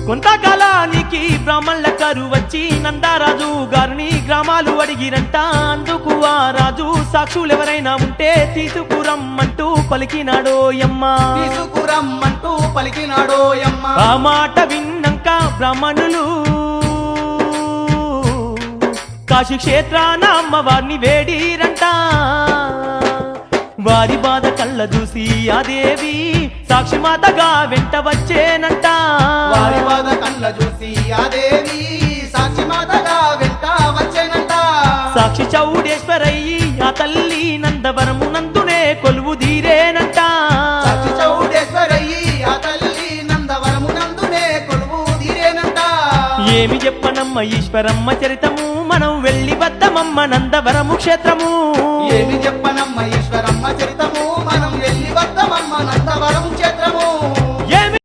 కొంతకాలానికి బ్రాహ్మణుల కరువు వచ్చి నందరాజు గారిని గ్రామాలు అడిగిరంట. అందుకు ఆ రాజు సాక్షులెవరైనా ఉంటే తీసుకురమ్మంటూ పలికినాడోయమ్మా. తీసుకురమ్మంటూ పలికినాడోయమ్మా. ఆ మాట విన్నాక బ్రాహ్మణులు కాశీ క్షేత్రాన అమ్మవారిని వేడిరంట. వారి బాధ కళ్ళ చూసి ఆ దేవి సాక్షిమాతగా వెంట వచ్చేనంట. వారి బాధ కళ్ళ చూసి ఆ దేవి సాక్షిమాతగా వెంట వచ్చేనంట. సాక్షి చౌడేశ్వరయ్యి ఆ తల్లి నందవరము నందునే కొలువు తీరేనంట. సాక్షి చౌడేశ్వరయ్యి ఆ తల్లి నందవరము నందునే కొలువు తీరేనంట. ఏమి చెప్పనమ్మ ఈశ్వరమ్మ చరితము, మనం వెళ్ళి వద్దమమ్మ నందవరము క్షేత్రము. ఏమి చెప్పనమ్మ ఈశ్వరమ్మ చరితము, మన